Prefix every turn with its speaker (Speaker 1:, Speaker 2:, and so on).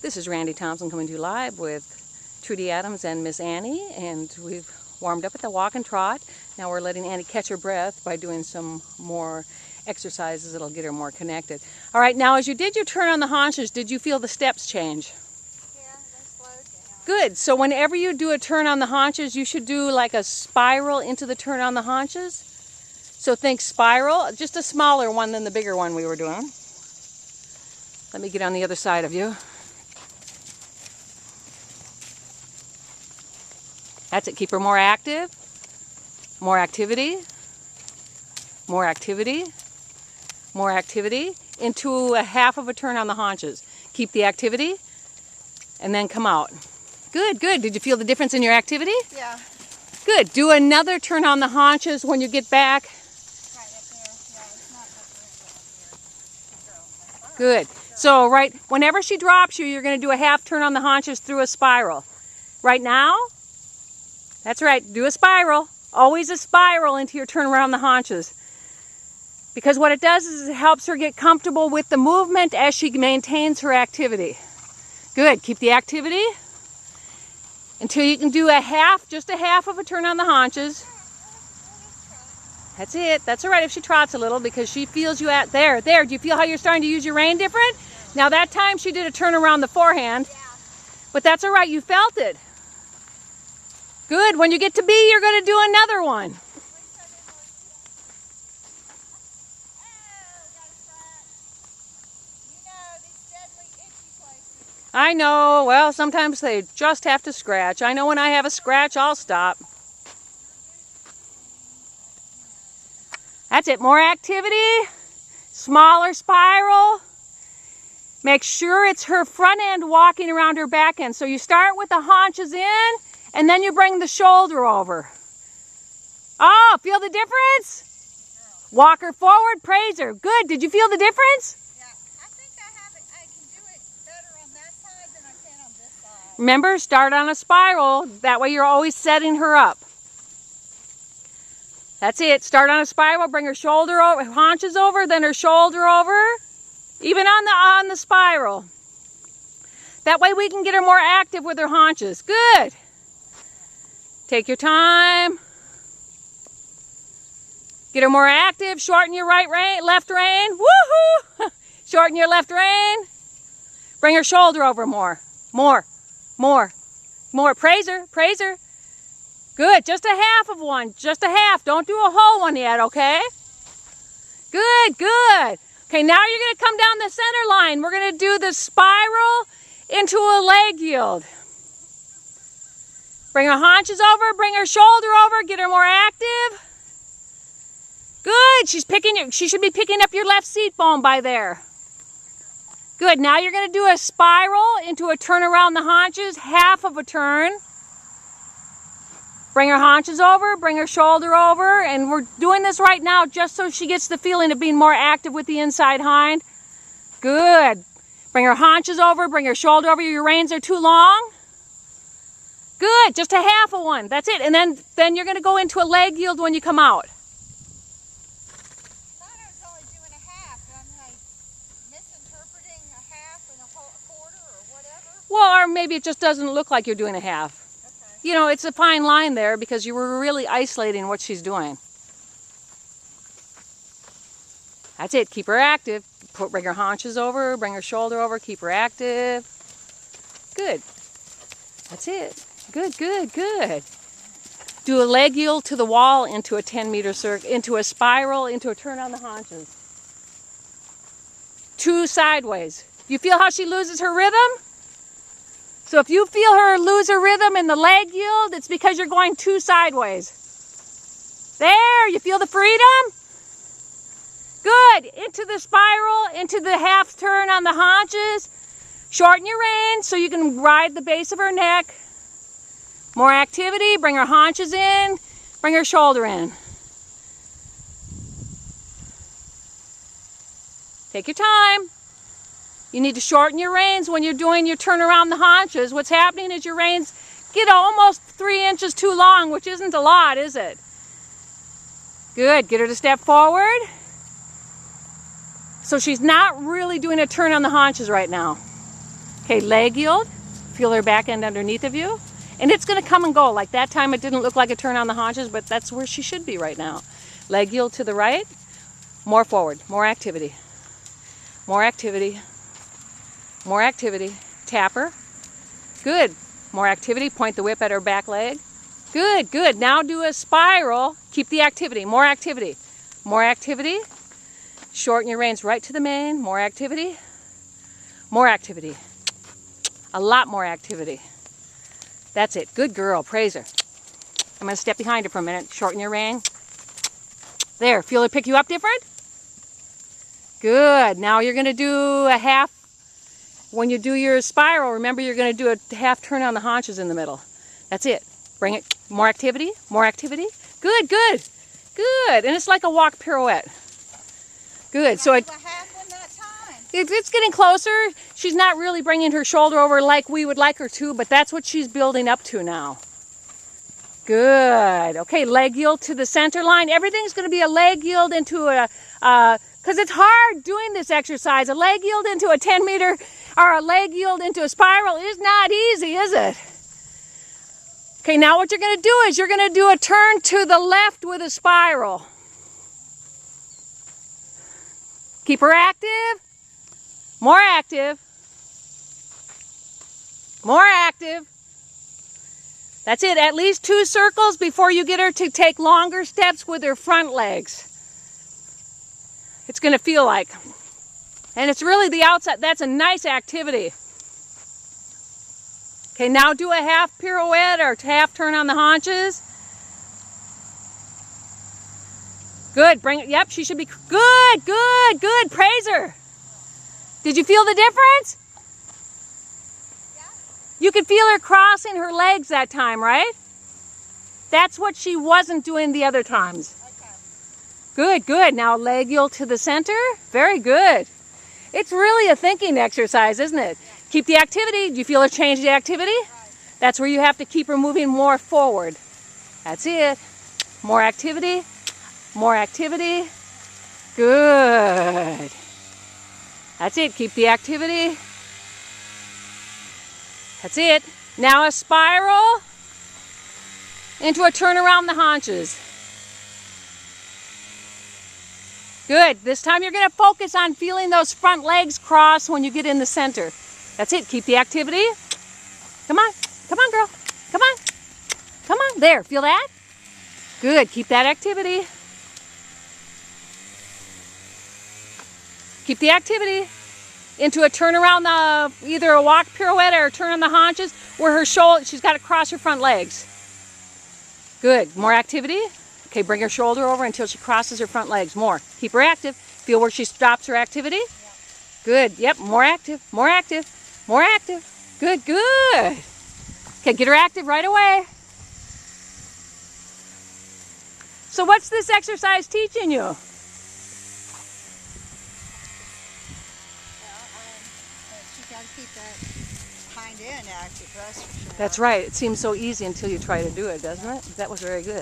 Speaker 1: This is Randi Thompson coming to you live with Trudy Adams and Miss Annie, and we've warmed up at the walk and trot. Now we're letting Annie catch her breath by doing some more exercises that'll get her more connected. All right, now as you did your turn on the haunches, did you feel the steps change?
Speaker 2: Yeah, they slowed down.
Speaker 1: Good. So whenever you do a turn on the haunches, you should do like a spiral into the turn on the haunches. So think spiral, just a smaller one than the bigger one we were doing. Let me get on the other side of you. That's it. Keep her more active. More activity. More activity. More activity. Into a half of a turn on the haunches. Keep the activity. And then come out. Good, good. Did you feel the difference in your activity?
Speaker 2: Yeah.
Speaker 1: Good. Do another turn on the haunches when you get back.
Speaker 2: Right up there. Yeah, it's not much room
Speaker 1: Good. So whenever she drops you, you're going to do a half turn on the haunches through a spiral. Right now, that's right, do a spiral. Always a spiral into your turn around the haunches. Because what it does is it helps her get comfortable with the movement as she maintains her activity. Good, keep the activity until you can do a half, just a half of a turn on the haunches. That's it, that's all right if she trots a little because she feels you at there. Do you feel how you're starting to use your rein different? Now that time she did a turn around the forehand, but that's all right, you felt it. Good. When you get to B, you're going to do another one. I know. Well, sometimes they just have to scratch. I know when I have a scratch, I'll stop. That's it. More activity. Smaller spiral. Make sure it's her front end walking around her back end. So you start with the haunches in. And then you bring the shoulder over. Oh, feel the difference? Walk her forward, praise her. Good. Did you feel the difference?
Speaker 2: Yeah, I think I can do it better on that side than I can on this side.
Speaker 1: Remember, start on a spiral. That way you're always setting her up. That's it. Start on a spiral, bring her shoulder over, haunches over, then her shoulder over. Even on the spiral. That way we can get her more active with her haunches. Good. Take your time. Get her more active. Shorten your right rein, left rein. Woohoo! Shorten your left rein. Bring her shoulder over more. More. Praise her. Praise her. Good. Just a half of one. Just a half. Don't do a whole one yet, okay? Good, good. Okay, now you're going to come down the center line. We're going to do the spiral into a leg yield. Bring her haunches over, bring her shoulder over, get her more active. Good, she should be picking up your left seat bone by there. Good, now you're going to do a spiral into a turn around the haunches, half of a turn. Bring her haunches over, bring her shoulder over, and we're doing this right now just so she gets the feeling of being more active with the inside hind. Good. Bring her haunches over, bring her shoulder over, your reins are too long. Good, just a half of one. That's it. And then you're going to go into a leg yield when you come out.
Speaker 2: I thought I was only doing a half. Am I misinterpreting a half and a quarter or whatever?
Speaker 1: Well, or maybe it just doesn't look like you're doing a half.
Speaker 2: Okay.
Speaker 1: You know, it's a fine line there because you were really isolating what she's doing. That's it. Keep her active. Bring her haunches over, bring her shoulder over, keep her active. Good. That's it. Good, good, good. Do a leg yield to the wall into a 10-meter circle, into a spiral, into a turn on the haunches. 2 sideways. You feel how she loses her rhythm? So if you feel her lose her rhythm in the leg yield, it's because you're going 2 sideways. There, you feel the freedom? Good. Into the spiral, into the half turn on the haunches. Shorten your reins so you can ride the base of her neck. More activity. Bring her haunches in. Bring her shoulder in. Take your time. You need to shorten your reins when you're doing your turn around the haunches. What's happening is your reins get almost 3 inches too long, which isn't a lot, is it? Good. Get her to step forward. So she's not really doing a turn on the haunches right now. Okay, leg yield. Feel her back end underneath of you. And it's going to come and go. Like that time it didn't look like a turn on the haunches, but that's where she should be right now. Leg yield to the right. More forward. More activity. More activity. More activity. Tap her. Good. More activity. Point the whip at her back leg. Good, good. Now do a spiral. Keep the activity. More activity. More activity. Shorten your reins right to the mane. More activity. More activity. A lot more activity. That's it. Good girl. Praise her. I'm going to step behind her for a minute. Shorten your rein. There. Feel her pick you up different? Good. Now you're going to do a half. When you do your spiral, remember you're going to do a half turn on the haunches in the middle. That's it. Bring it. More activity. More activity. Good, good. Good. And it's like a walk pirouette. Good. So
Speaker 2: half in that time.
Speaker 1: It's getting closer. She's not really bringing her shoulder over like we would like her to, but that's what she's building up to now. Good. Okay, leg yield to the center line. Everything's going to be a leg yield into a, because it's hard doing this exercise. A leg yield into a 10 meter or a leg yield into a spiral is not easy, is it? Okay, now what you're going to do is you're going to do a turn to the left with a spiral. Keep her active. More active. More active. That's it. At least 2 circles before you get her to take longer steps with her front legs. It's going to feel like. And it's really the outside. That's a nice activity. Okay, now do a half pirouette or half turn on the haunches. Good. Bring it. Yep, she should be good, good, good. Praise her. Did you feel the difference? You could feel her crossing her legs that time, right? That's what she wasn't doing the other times.
Speaker 2: Okay.
Speaker 1: Good, good. Now leg yield to the center. Very good. It's really a thinking exercise, isn't it? Yeah. Keep the activity. Do you feel her change the activity?
Speaker 2: Right.
Speaker 1: That's where you have to keep her moving more forward. That's it. More activity. More activity. Good. That's it. Keep the activity. That's it. Now a spiral into a turn around the haunches. Good. This time you're going to focus on feeling those front legs cross when you get in the center. That's it. Keep the activity. Come on. Come on, girl. Come on. Come on. There. Feel that? Good. Keep that activity. Keep the activity. Into a turn around the, either a walk pirouette or a turn on the haunches where her shoulder, she's got to cross her front legs. Good. More activity. Okay, bring her shoulder over until she crosses her front legs. More. Keep her active. Feel where she stops her activity. Yep. Good. Yep. More active. More active. More active. Good. Good. Okay, get her active right away. So what's this exercise teaching you?
Speaker 2: Got to keep that hind end active, that's for sure.
Speaker 1: That's right. It seems so easy until you try to do it, doesn't it? That was very good.